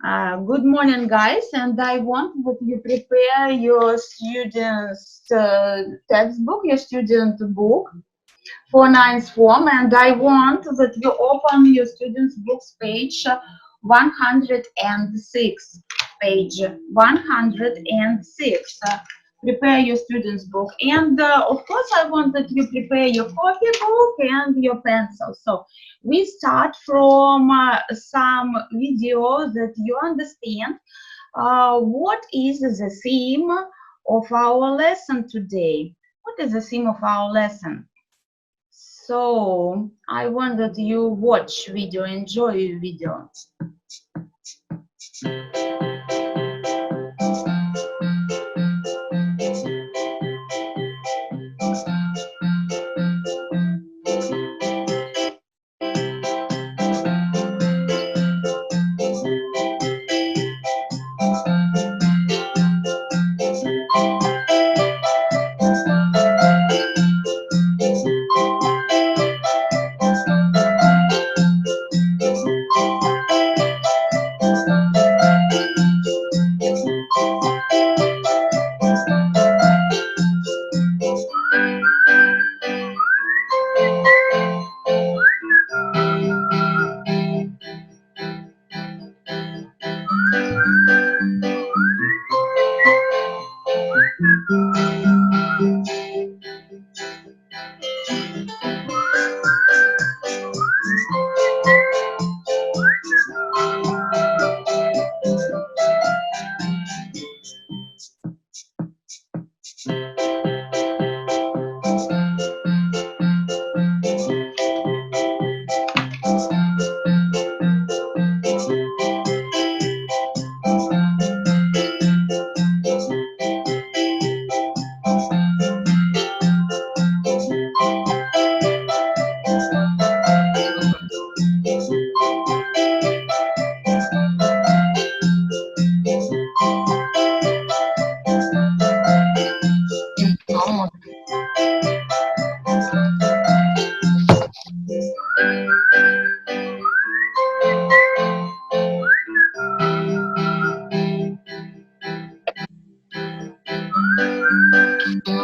Good morning, guys, and I want that you prepare your students' textbook, your student book for ninth form, and I want that you open your students' books page 106, page 106. Prepare your students' book, and of course, I want that you prepare your copybook and your pencil. So we start from some videos that you understand what is the theme of our lesson today. What is the theme of our lesson? So I want that you watch video, enjoy video.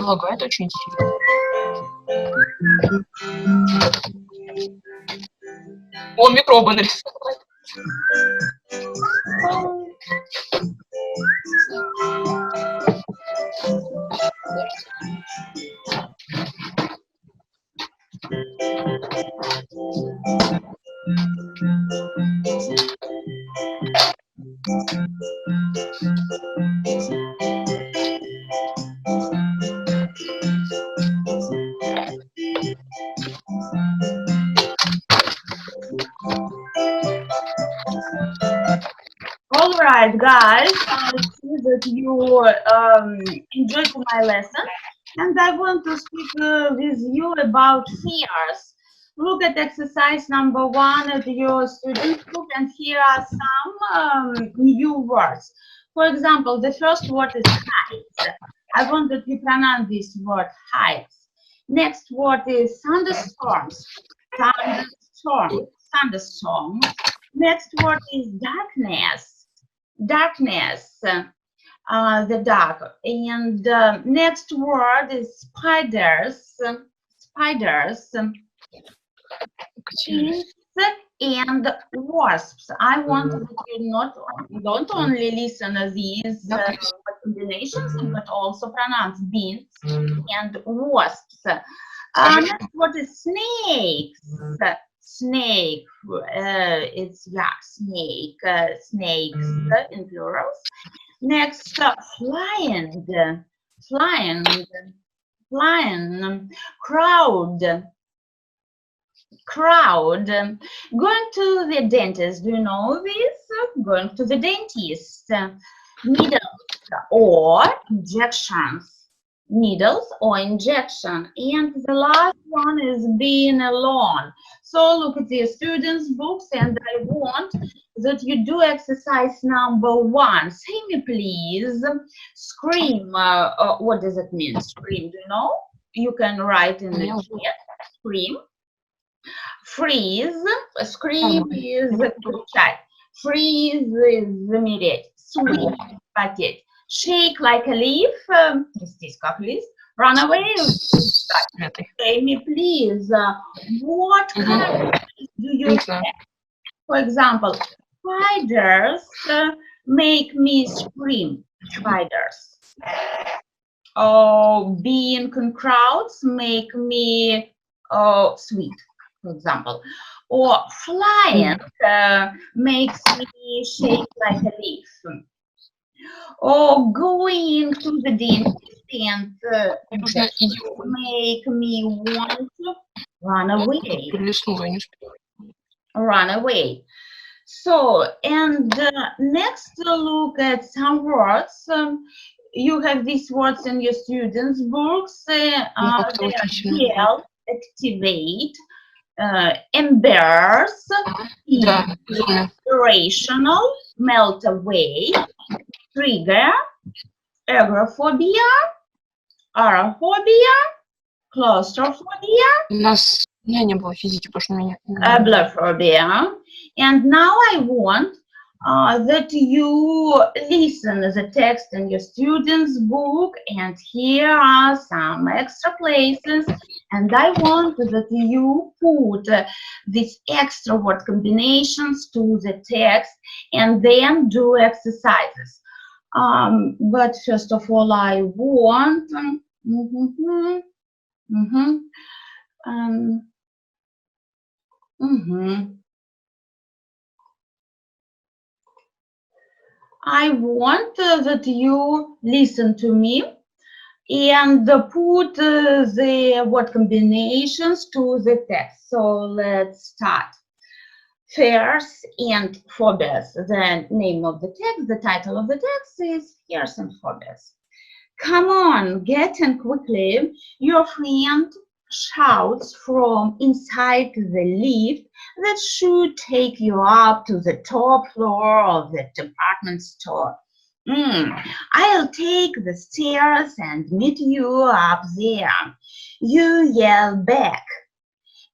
Лагает очень сильно. О, микробы нарисовали. All right, guys, I see that you enjoyed my lesson, and I want to speak with you about fears. Look at exercise number 1 at your student book, and here are some new words. For example, the first word is heights. I want that you pronounce this word heights. Next word is thunderstorms. Thunderstorm. Next word is darkness. Darkness, the dark. And next word is spiders. Spiders. Bees and wasps. I want that you don't only listen to these combinations, but also pronounce bees and wasps. Next word is snakes. Snake, it's snake, snakes in plurals. Next, flying, crowd. Going to the dentist, do you know this? Going to the dentist. Needles or injections. Needles or injection. And the last one is being alone. So look at the students' books, and I want that you do exercise number 1. Say me, please. Scream. What does it mean? Scream. Do you know? You can write in the chat. Scream. Freeze. Scream is кричать. Freeze is замереть. Sweep, потеть. Shake like a leaf, трястись как лист. Run away, say me please, what kind do you have? For example, spiders make me scream. Spiders. Oh, being in crowds make me sweet, for example. Or flying makes me shake like a leaf. Or going to the dentist and make me want to run away. Run away. So, and next look at some words. You have these words in your students' books. They are yell, activate, embarrass, irrational, melt away, trigger, agoraphobia, Araphobia, claustrophobia. У нас не было физики, потому что у меня Agoraphobia. And now I want that you listen to the text in your student's book, and here are some extra places, and I want that you put these extra word combinations to the text and then do exercises. But first of all, I want I want that you listen to me and put the word combinations to the text. So let's start. Fears and phobias. The name of the text, the title of the text is Fears and Phobias. Come on, get in quickly. Your friend shouts from inside the lift that should take you up to the top floor of the department store. I'll take the stairs and meet you up there. You yell back.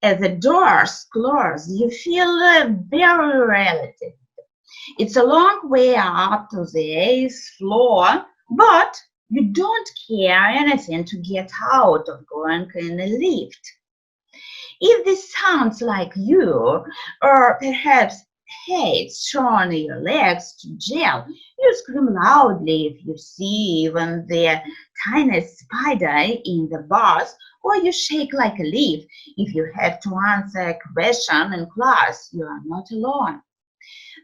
As the doors close, you feel very relative. It's a long way up to the 8th floor, but you don't care anything to get out of going in a lift. If this sounds like you, or perhaps hate showing your legs to jail, you scream loudly if you see even the tiniest spider in the bus, or you shake like a leaf if you have to answer a question in class. You are not alone.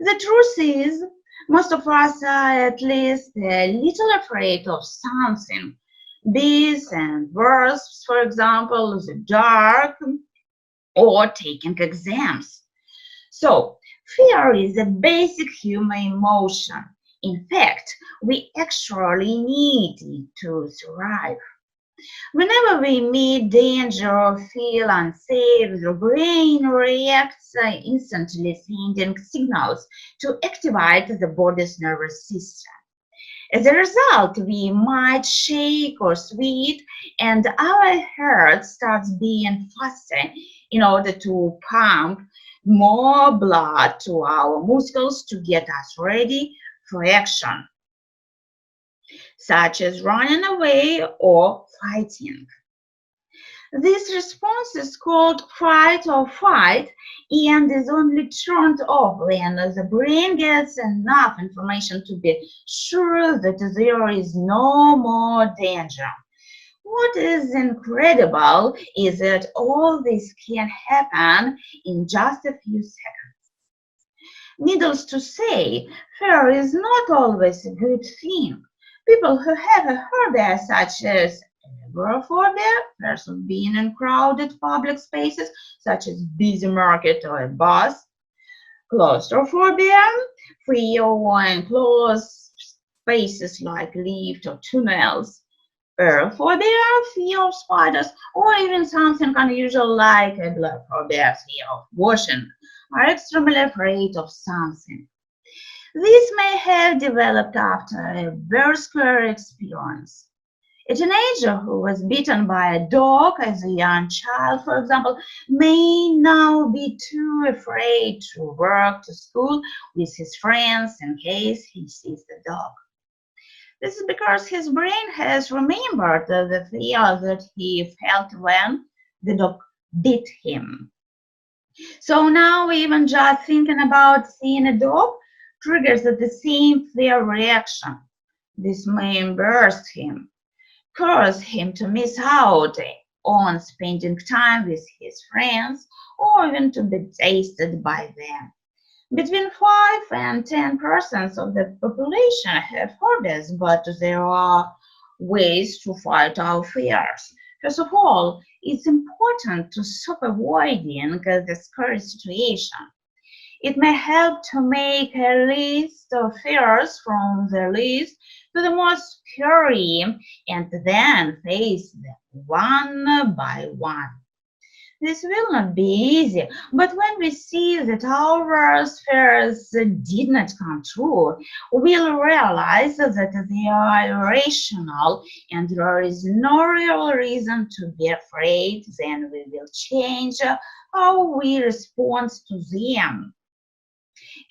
The truth is, most of us are at least a little afraid of something. Bees and wasps, for example, the dark, or taking exams. So, fear is a basic human emotion. In fact, we actually need it to survive. Whenever we meet danger or feel unsafe, the brain reacts instantly, sending signals to activate the body's nervous system. As a result, we might shake or sweat, and our heart starts beating faster in order to pump more blood to our muscles to get us ready for action, such as running away or fighting. This response is called fight or flight and is only turned off when the brain gets enough information to be sure that there is no more danger. What is incredible is that all this can happen in just a few seconds. Needless to say, fear is not always a good thing. People who have a phobia such as Agoraphobia, fears of being in crowded public spaces such as busy market or a bus, claustrophobia, fear of enclosed spaces like lift or tunnels, Araphobia, fear of spiders, or even something unusual like Agoraphobia, fear of washing, are extremely afraid of something. This may have developed after a very scary experience. A teenager who was bitten by a dog as a young child, for example, may now be too afraid to work, to school with his friends in case he sees the dog. This is because his brain has remembered the fear that he felt when the dog bit him. So now even just thinking about seeing a dog triggers the same fear reaction. This may embarrass him, cause him to miss out on spending time with his friends or even to be tasted by them. Between 5 and 10% of the population have phobias, but there are ways to fight our fears. First of all, it's important to stop avoiding the scary situation. It may help to make a list of fears from the list to the most scary and then face them one by one. This will not be easy, but when we see that our worst fears did not come true, we'll realize that they are irrational and there is no real reason to be afraid. Then we will change how we respond to them.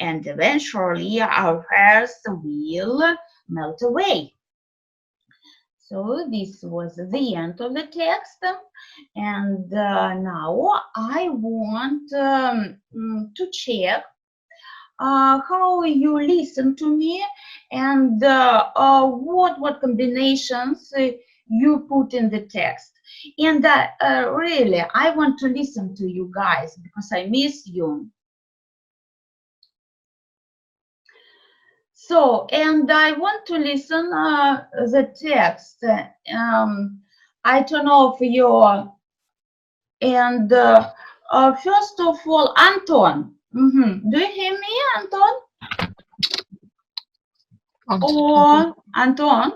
And eventually our fears will melt away. So this was the end of the text, and now I want to check how you listen to me and what combinations you put in the text. And really, I want to listen to you guys because I miss you. So, and I want to listen the text. I turn off your, and first of all, Anton. Do you hear me, Anton? Or Anton?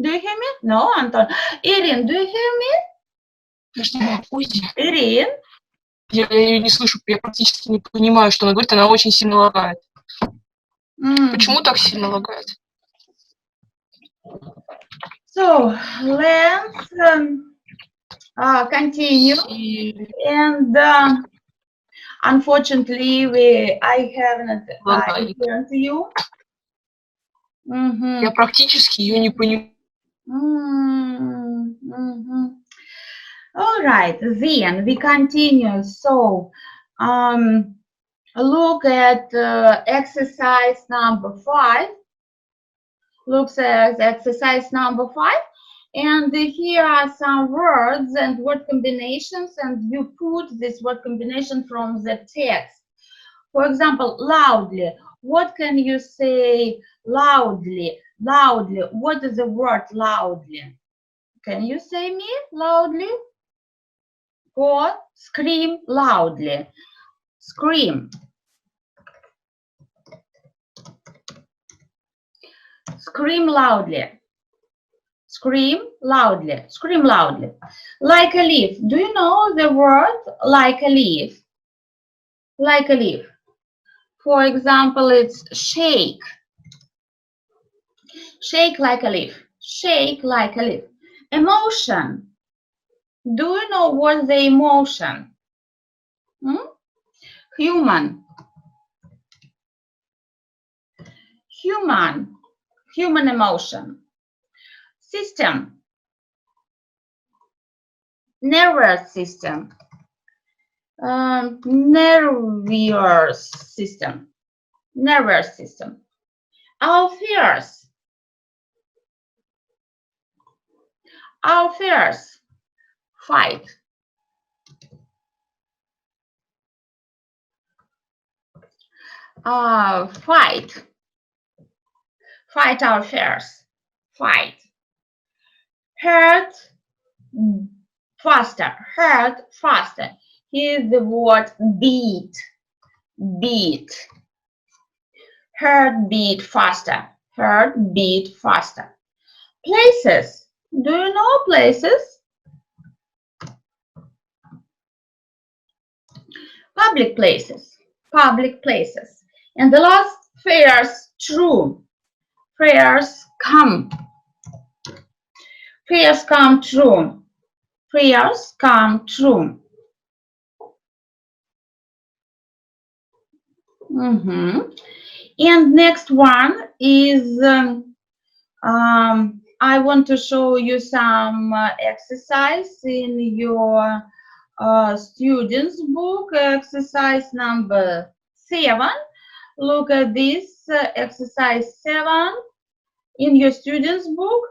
Do you hear me? No, Anton. Irene, do you hear me? Я ж не могу. Irene? Я ее не слышу, я практически не понимаю, что она говорит, она очень сильно лагает. Почему так сильно лагает? So, let's continue. And unfortunately, I haven't turned to you. Я практически ее не понимаю. All right, then we continue. So, look at exercise number 5. Looks at exercise number 5. And here are some words and word combinations, and you put this word combination from the text. For example, loudly. What can you say loudly? Loudly. What is the word loudly? Can you say me loudly? Or scream loudly. Scream. Scream loudly. Scream loudly. Scream loudly. Like a leaf. Do you know the word like a leaf? Like a leaf. For example, it's shake. Shake like a leaf. Shake like a leaf. Emotion. Do you know what's the emotion? Human. Human. Human emotion. System. Nervous system. Nervous system. Nervous system. Our fears. Our fears. Fight. Fight. Fight our fears. Fight. Hurt faster. Hurt faster. Here's the word beat. Beat. Hurt beat faster. Hurt beat faster. Places. Do you know places? Public places. Public places. And the last, fears true. Fears come. Prayers come true. Prayers come true. And next one is I want to show you some exercise in your students book, exercise number 7. Look at this exercise 7 in your students book,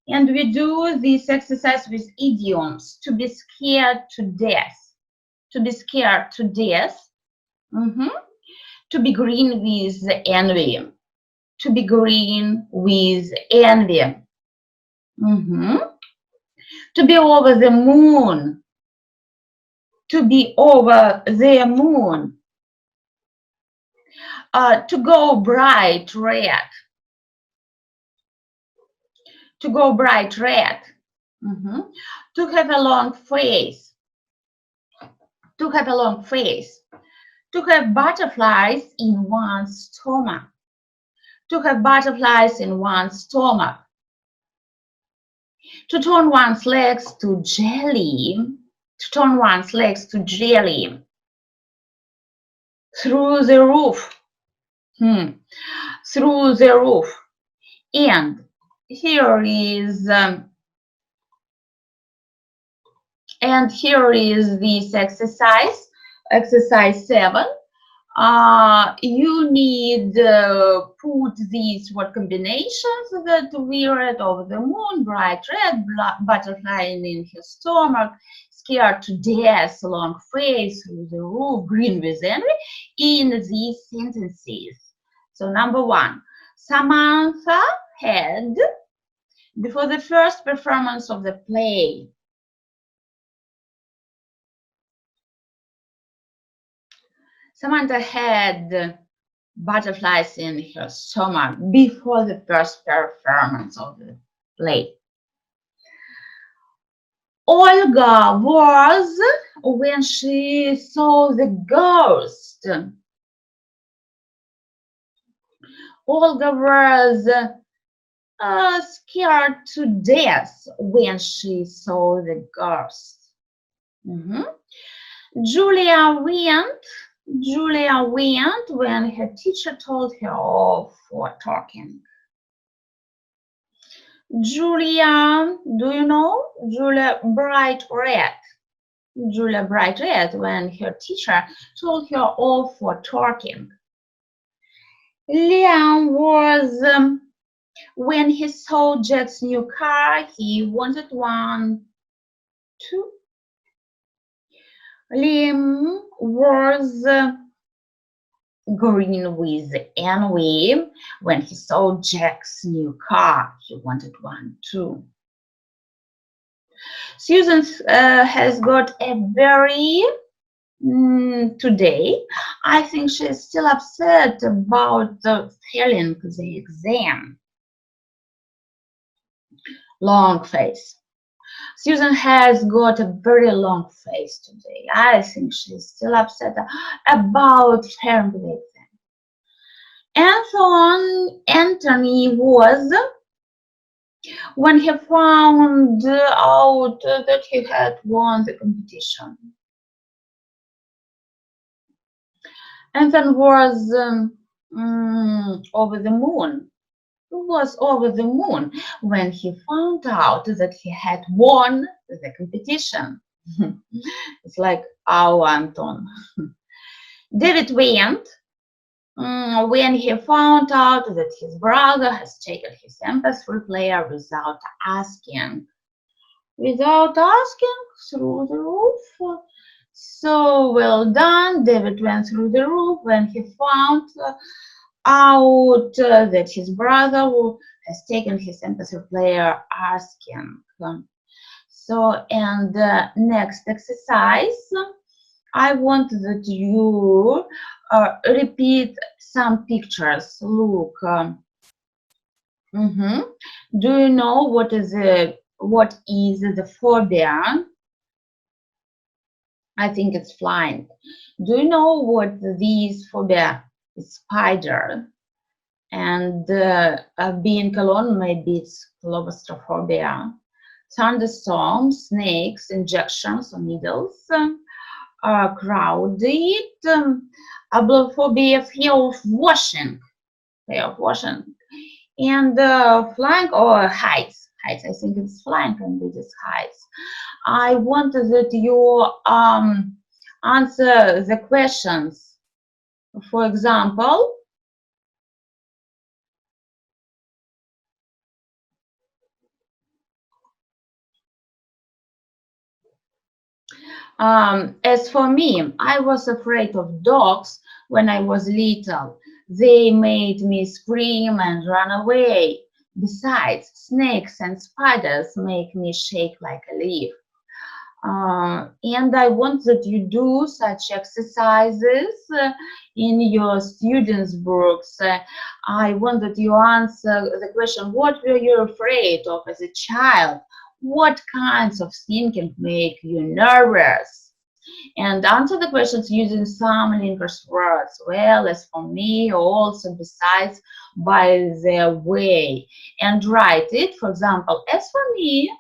and we do this exercise with idioms. To be scared to death. To be scared to death. To be green with envy. To be green with envy. To be over the moon. To be over the moon. To go bright red. To go bright red. To have a long face. To have a long face. To have butterflies in one's stomach. To have butterflies in one's stomach. To turn one's legs to jelly. To turn one's legs to jelly. Through the roof. Through the roof. And here is this exercise. Exercise 7. You need put these word combinations that we read: over the moon, bright red, butterfly in his stomach, scared to death, long face, through the roof, green with envy, in these sentences. So number 1, Samantha had, before the first performance of the play, Samantha had butterflies in her stomach before the first performance of the play. Olga was when she saw the ghost. Olga was scared to death when she saw the ghost. Julia went when her teacher told her off for talking. Julia, do you know? Julia bright red. Julia bright red when her teacher told her off for talking. Liam was when he saw Jack's new car, he wanted one too. Liam was green with envy when he saw Jack's new car. He wanted one too. Susan has got a very, today, I think she's still upset about failing the exam. Long face. Susan has got a very long face today. I think she's still upset about failing the exam. Anthony was when he found out that he had won the competition. Anthony was over the moon. He was over the moon when he found out that he had won the competition. It's like our Anton. David went when he found out that his brother has taken his MP3 player without asking. Without asking, through the roof. So well done. David went through the roof when he found out that his brother has taken his MP3 player asking. So, and next exercise, I want that you repeat some pictures. Look, do you know what is the phobia? I think it's flying. Do you know what this phobia is? Spider, and being alone, maybe it's claustrophobia. thunderstorms, snakes, injections or needles, crowded, Agoraphobia, fear of washing, and flying or heights. I think it's flying and it is heights. I want that you answer the questions. For example, as for me, I was afraid of dogs when I was little. They made me scream and run away. Besides, snakes and spiders make me shake like a leaf. And I want that you do such exercises in your students' books. I want that you answer the question, what were you afraid of as a child? What kinds of thinking make you nervous? And answer the questions using some English words, well, as for me, also besides, by their way. And write it, for example, as for me,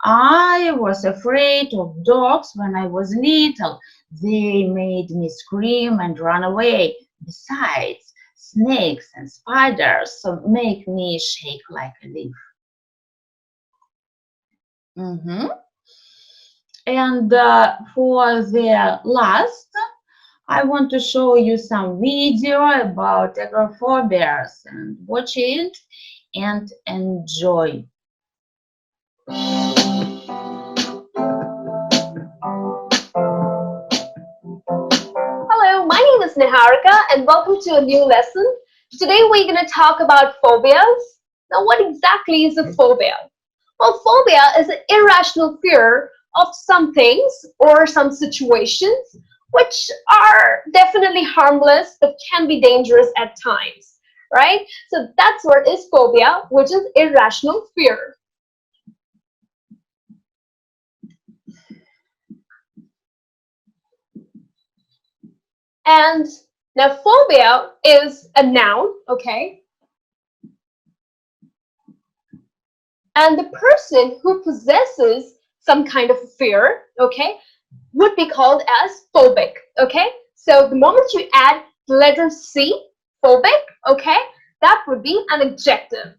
I was afraid of dogs when I was little. They made me scream and run away. Besides, snakes and spiders make me shake like a leaf. And for the last, I want to show you some video about agoraphobias, and watch it and enjoy. Hello, my name is Niharika and welcome to a new lesson. Today we're going to talk about phobias. Now, what exactly is a phobia? Well, phobia is an irrational fear of some things or some situations which are definitely harmless but can be dangerous at times, right? So that's what is phobia, which is irrational fear. And now phobia is a noun, okay? And the person who possesses some kind of fear, okay, would be called as phobic, okay? So the moment you add the letter C, phobic, okay, that would be an adjective.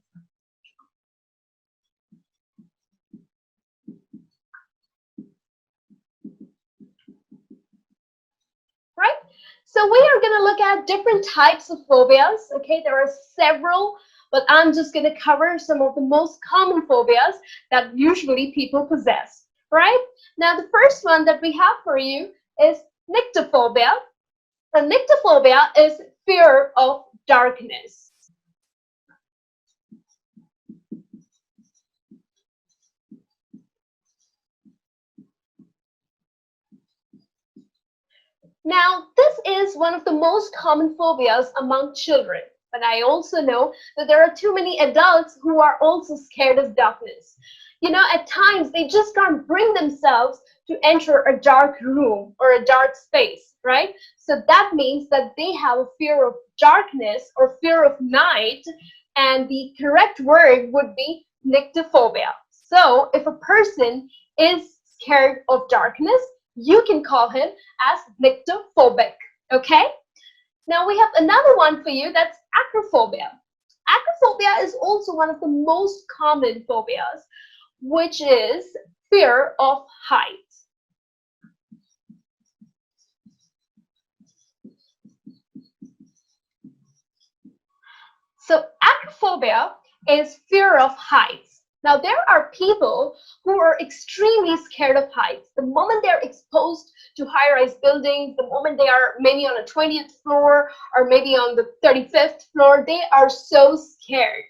Right? So we are going to look at different types of phobias, okay? There are several, but I'm just going to cover some of the most common phobias that usually people possess, right? Now, the first one that we have for you is Nyctophobia. And Nyctophobia is fear of darkness. Now, this is one of the most common phobias among children, but I also know that there are too many adults who are also scared of darkness. You know, at times they just can't bring themselves to enter a dark room or a dark space, right? So that means that they have a fear of darkness or fear of night, and the correct word would be nyctophobia. So if a person is scared of darkness, you can call him as nyctophobic, okay? Now we have another one for you, that's acrophobia. Acrophobia is also one of the most common phobias, which is fear of heights. So acrophobia is fear of heights. Now, there are people who are extremely scared of heights. The moment they're exposed to high-rise buildings, the moment they are maybe on a 20th floor or maybe on the 35th floor, they are so scared.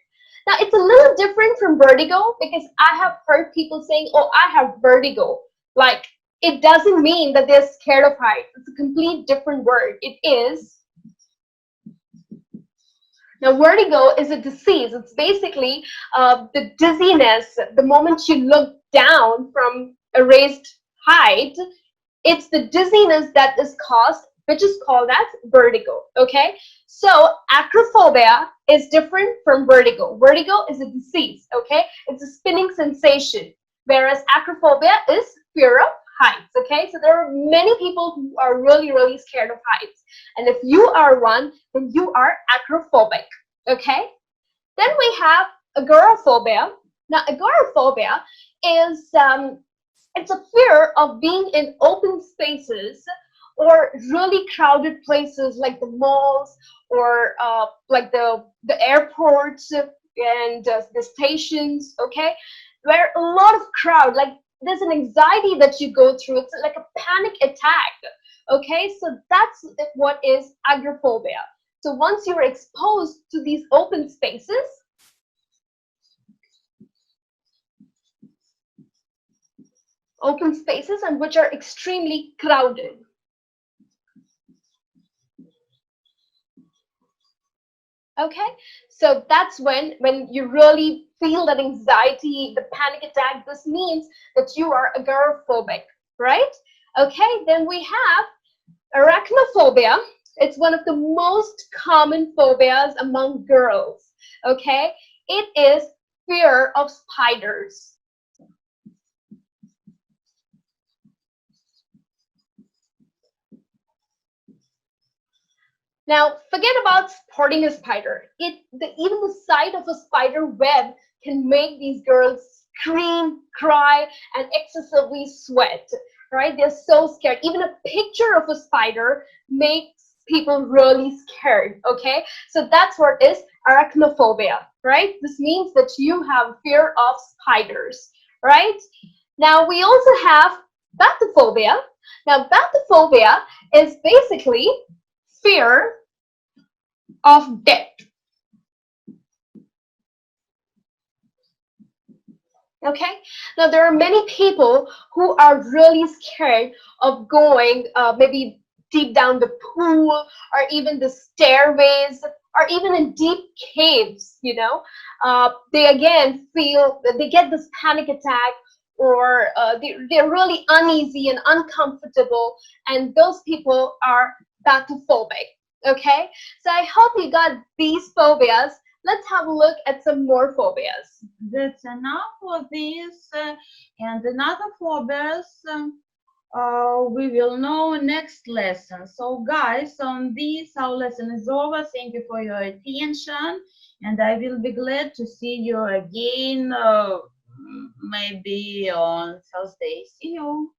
Now, it's a little different from vertigo, because I have heard people saying, oh, I have vertigo. Like, it doesn't mean that they're scared of heights. It's a complete different word. It is. Now, vertigo is a disease. It's basically the dizziness. The moment you look down from a raised height, it's the dizziness that is caused, which is called as vertigo, okay? So, acrophobia is different from vertigo. Vertigo is a disease, okay? It's a spinning sensation. whereas acrophobia is fear of heights. Okay, so there are many people who are really scared of heights, and if you are one, then you are acrophobic. Okay, then we have agoraphobia. Now agoraphobia is it's a fear of being in open spaces or really crowded places like the malls or like the airports and the stations, okay, where a lot of crowd, like there's an anxiety that you go through. It's like a panic attack, okay? So that's what is agoraphobia. So once you're exposed to these open spaces, and which are extremely crowded. Okay, so that's when you really feel that anxiety, the panic attack. This means that you are agoraphobic, right? Okay, then we have arachnophobia. It's one of the most common phobias among girls. Okay, it is fear of spiders. Now, forget about spotting a spider. Even the sight of a spider web can make these girls scream, cry, and excessively sweat, right? They're so scared. Even a picture of a spider makes people really scared, okay? So that's what is arachnophobia, right? This means that you have fear of spiders, right? Now, we also have bathyphobia. Now, bathyphobia is basically fear of death. Okay, now there are many people who are really scared of going maybe deep down the pool or even the stairways or even in deep caves, you know. They again feel that they get this panic attack, or they're really uneasy and uncomfortable, and those people are bathyphobic. Okay, so I hope you got these phobias. Let's have a look at some more phobias. That's enough for this, and another phobias we will know next lesson. So guys, on this our lesson is over. Thank you for your attention, and I will be glad to see you again maybe on Thursday. See you.